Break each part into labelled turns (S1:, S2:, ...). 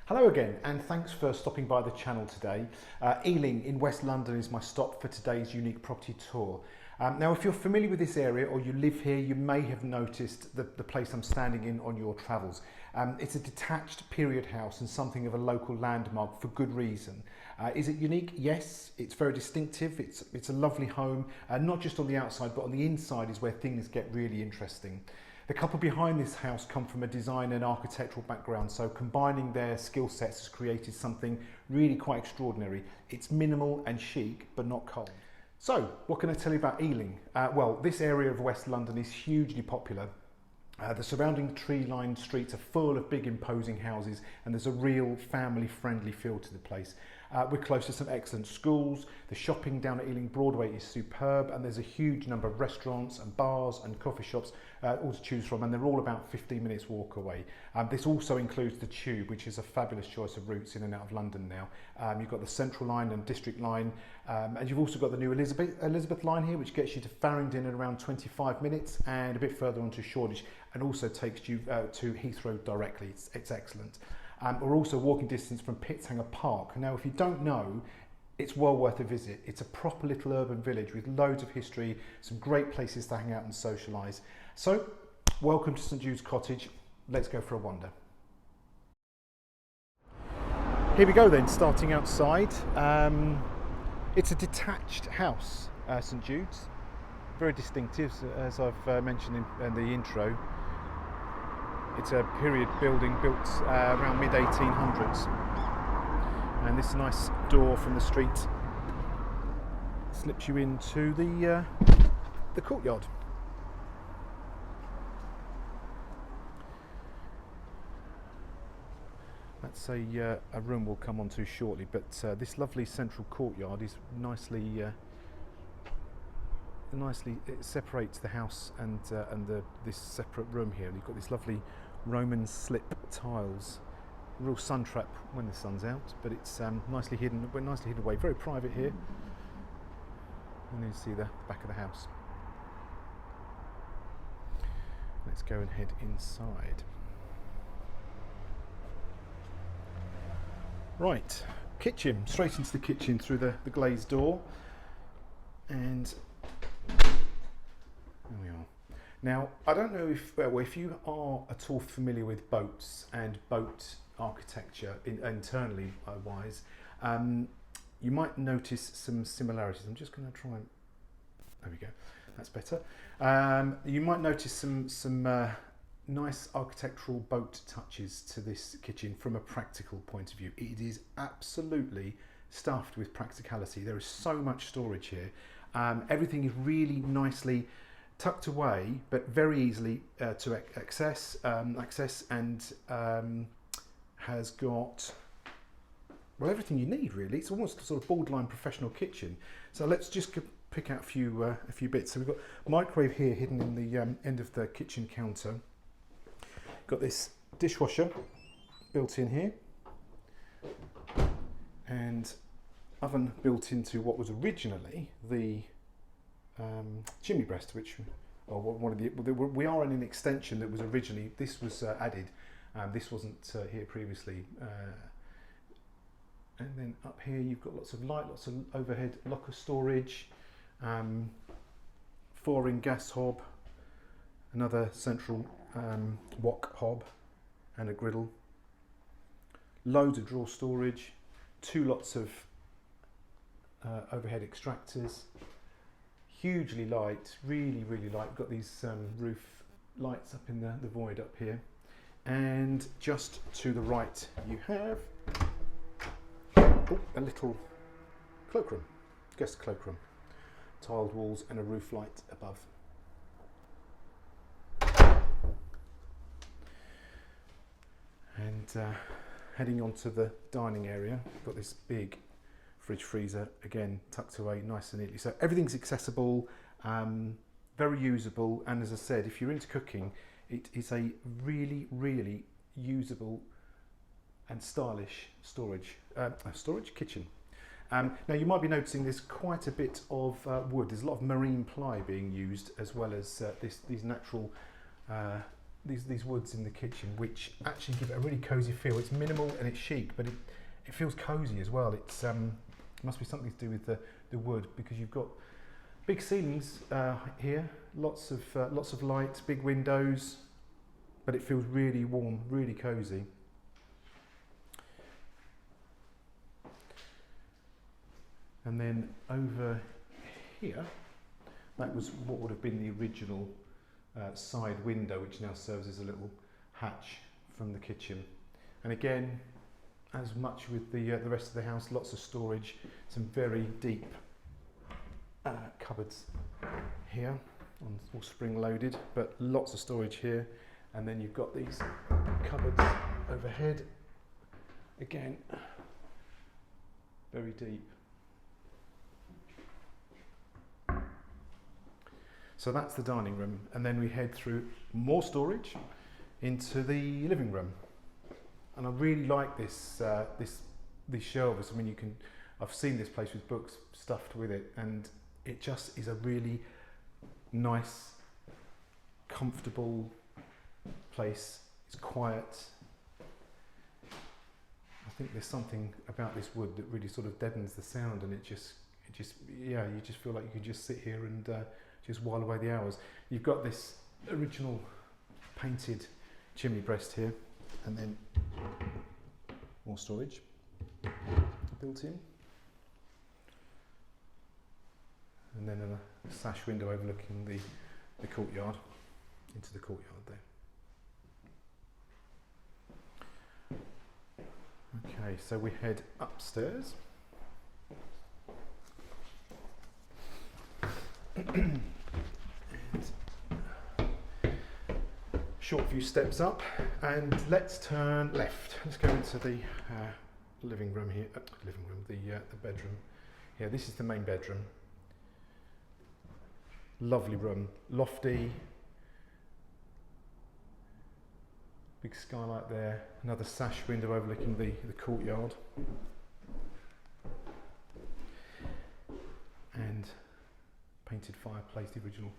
S1: Hello again, and thanks for stopping by the channel today. Ealing in West London is my stop for today's unique property tour. Now, if you're familiar with this area or you live here, you may have noticed the place I'm standing in on your travels. It's a detached period house and something of a local landmark for good reason. Is it unique? Yes, it's very distinctive. It's a lovely home, not just on the outside, but on the inside is where things get really interesting. The couple behind this house come from a design and architectural background, so combining their skill sets has created something really quite extraordinary. It's minimal and chic, but not cold. So, what can I tell you about Ealing? Well, this area of West London is hugely popular. The surrounding tree-lined streets are full of big imposing houses, and there's a real family-friendly feel to the place. We're close to some excellent schools. The shopping down at Ealing Broadway is superb, and there's a huge number of restaurants and bars and coffee shops all to choose from, and they're all about 15 minutes walk away. This also includes the Tube, which is a fabulous choice of routes in and out of London now. You've got the Central Line and District Line, and you've also got the new Elizabeth Line here, which gets you to Farringdon in around 25 minutes, and a bit further on to Shoreditch, and also takes you to Heathrow directly. It's excellent. We're also walking distance from Pitshanger Park. Now, if you don't know, it's well worth a visit. It's a proper little urban village with loads of history, some great places to hang out and socialise. So, welcome to St Jude's Cottage. Let's go for a wander. Here we go then, starting outside. It's a detached house, St Jude's. Very distinctive, as I've mentioned in the intro. It's a period building built around mid-1800s, and this nice door from the street slips you into the courtyard. That's a room we'll come on to shortly, but this lovely central courtyard is nicely it separates the house and this separate room here. And you've got this lovely Roman slip tiles, real sun trap when the sun's out, but it's nicely hidden away. Very private here. And you see the back of the house. Let's go and head inside. Right, kitchen. Straight into the kitchen through the glazed door, and there we are. Now, I don't know if you are at all familiar with boats and boat architecture internally wise, you might notice some similarities. I'm just going to try and, there we go, that's better. You might notice some nice architectural boat touches to this kitchen from a practical point of view. It is absolutely stuffed with practicality. There is so much storage here. Everything is really nicely tucked away, but very easily to access, and has got, well, everything you need really. It's almost a sort of borderline professional kitchen. So let's just pick out a few bits. So we've got a microwave here hidden in the end of the kitchen counter. Got this dishwasher built in here, and oven built into what was originally the chimney breast, which, or one of we are in an extension that was originally, this was added, this wasn't here previously, and then up here you've got lots of light, lots of overhead locker storage, 4-ring gas hob, another central wok hob, and a griddle, loads of drawer storage, 2 lots of overhead extractors. Hugely light, really light. Got these roof lights up in the void up here, and just to the right you have a little cloakroom, guest cloakroom, tiled walls and a roof light above. And heading on to the dining area, got this big fridge freezer, again tucked away nice and neatly. So everything's accessible, very usable, and as I said, if you're into cooking, it is a really usable and stylish storage kitchen. Now you might be noticing there's quite a bit of wood. There's a lot of marine ply being used, as well as these natural these woods in the kitchen, which actually give it a really cosy feel. It's minimal and it's chic, but it feels cozy as well. It's must be something to do with the wood, because you've got big ceilings here, lots of light, big windows, but it feels really warm, really cozy. And then over here, that was what would have been the original side window, which now serves as a little hatch from the kitchen. And again, as much with the rest of the house, lots of storage, some very deep cupboards here, all spring loaded, but lots of storage here. And then you've got these cupboards overhead, again, very deep. So that's the dining room, and then we head through more storage into the living room. And I really like this these shelves. I mean, I've seen this place with books stuffed with it, and it just is a really nice, comfortable place. It's quiet. I think there's something about this wood that really sort of deadens the sound, and it just yeah, you just feel like you could just sit here and just while away the hours. You've got this original painted chimney breast here, and then more storage built in, and then a sash window overlooking the courtyard, into the courtyard there. Okay, so we head upstairs. And short few steps up, and let's turn left. Let's go into the living room here. The bedroom. Here, this is the main bedroom. Lovely room, lofty. Big skylight there. Another sash window overlooking the courtyard. And painted fireplace, the original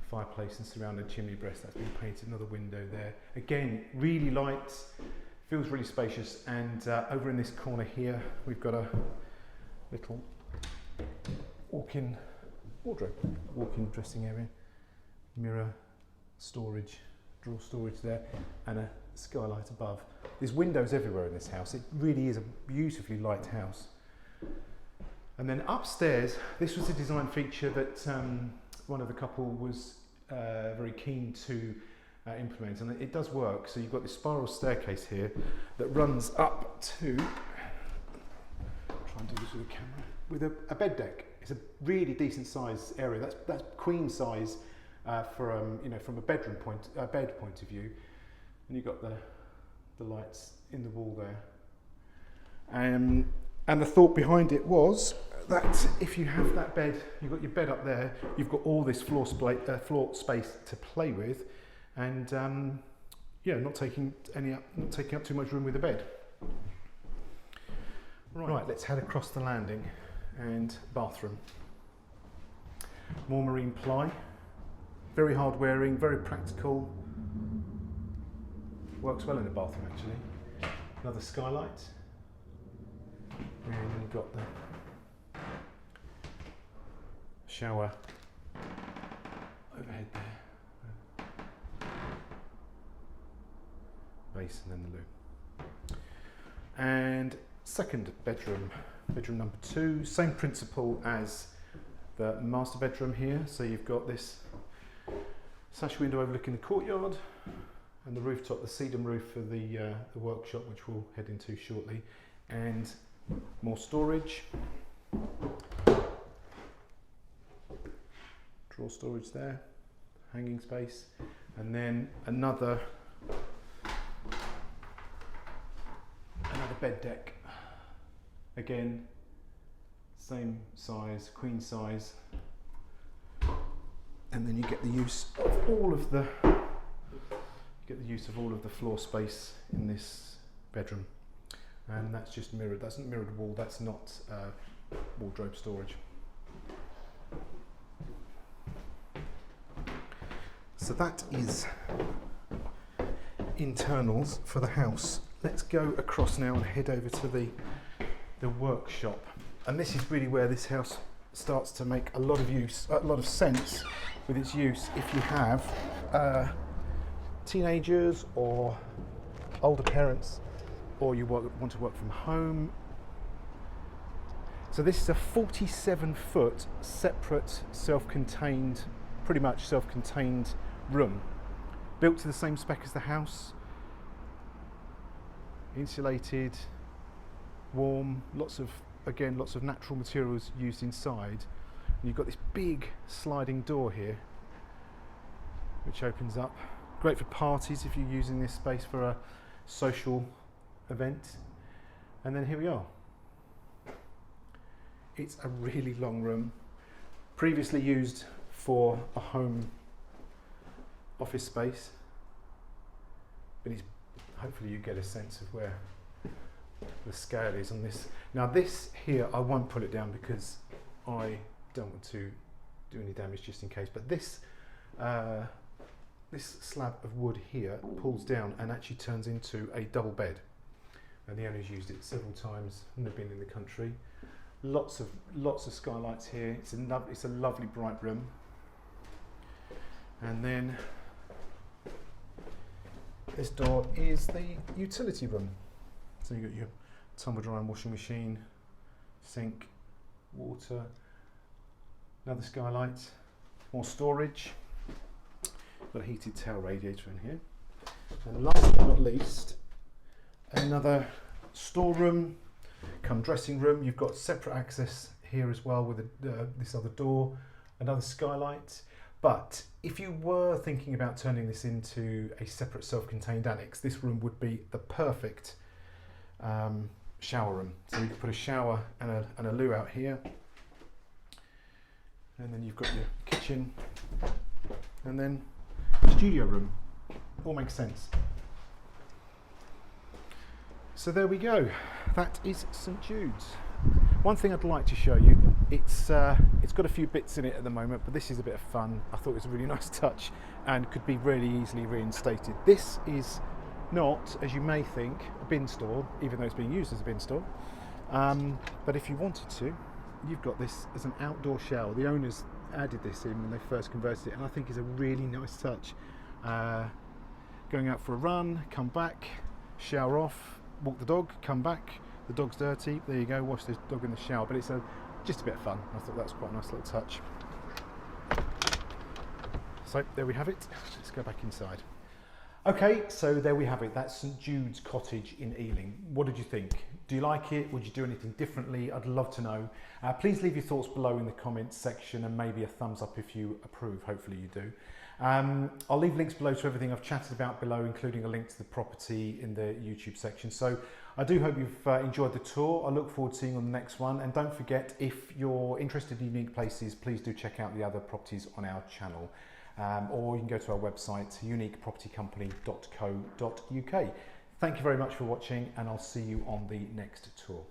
S1: fireplace and surrounded chimney breast that's been painted. Another window there. Again, really light, feels really spacious. And over in this corner here, we've got a little walk-in wardrobe, walk-in dressing area, mirror storage, drawer storage there, and a skylight above. There's windows everywhere in this house. It really is a beautifully light house. And then upstairs, this was a design feature that one of the couple was very keen to implement, and it does work. So you've got this spiral staircase here that runs up to, try and do this with a camera, with a bed deck. It's a really decent size area. That's queen size for from a bed point of view. And you've got the lights in the wall there. And the thought behind it was that if you have that bed, you've got your bed up there, you've got all this floor space to play with, and not taking up too much room with the bed. Right, let's head across the landing and bathroom. More marine ply, very hard wearing, very practical. Works well in the bathroom actually. Another skylight. And we've got the shower overhead there. Basin and the loo. And second bedroom, bedroom number 2, same principle as the master bedroom here. So you've got this sash window overlooking the courtyard, and the rooftop, the sedum roof for the workshop, which we'll head into shortly, and more storage, drawer storage there, hanging space, and then another bed deck. Again, same size, queen size, and then you get the use of all of the floor space in this bedroom. And that's just mirrored. That's not mirrored wall. That's not wardrobe storage. So that is internals for the house. Let's go across now and head over to the workshop. And this is really where this house starts to make a lot of sense with its use if you have teenagers or older parents, or you want to work from home. So this is a 47-foot separate, self-contained, pretty much self-contained room, built to the same spec as the house, insulated, warm, lots of natural materials used inside. And you've got this big sliding door here, which opens up. Great for parties if you're using this space for a social event. And then here we are. It's a really long room, previously used for a home office space, but hopefully you get a sense of where the scale is on this. Now this here, I won't pull it down because I don't want to do any damage just in case, but this slab of wood here pulls down and actually turns into a double bed, and the owner's used it several times when they've been in the country. Lots of skylights here. It's a lovely bright room. And then this door is the utility room. So you've got your tumble dryer and washing machine, sink, water, another skylight, more storage. Got a heated tail radiator in here. And last but not least, another storeroom come dressing room. You've got separate access here as well with this other door, another skylight. But if you were thinking about turning this into a separate self-contained annex, this room would be the perfect shower room. So you could put a shower and a loo out here, and then you've got your kitchen, and then studio room. All makes sense. So there we go. That is St Jude's. One thing I'd like to show you, it's got a few bits in it at the moment, but this is a bit of fun. I thought it was a really nice touch and could be really easily reinstated. This is not, as you may think, a bin store, even though it's being used as a bin store. But if you wanted to, you've got this as an outdoor shower. The owners added this in when they first converted it, and I think it's a really nice touch. Going out for a run, come back, shower off, walk the dog, come back, the dog's dirty, there you go, wash the dog in the shower. But it's just a bit of fun. I thought that was quite a nice little touch. So there we have it. Let's go back inside. Okay, so there we have it. That's St Jude's cottage in Ealing. What did you think? Do you like it? Would you do anything differently? I'd love to know. Please leave your thoughts below in the comments section, and maybe a thumbs up if you approve. Hopefully you do. I'll leave links below to everything I've chatted about below, including a link to the property in the YouTube section. So I do hope you've enjoyed the tour. I look forward to seeing you on the next one. And don't forget, if you're interested in unique places, please do check out the other properties on our channel. Or you can go to our website, uniquepropertycompany.co.uk. Thank you very much for watching, and I'll see you on the next tour.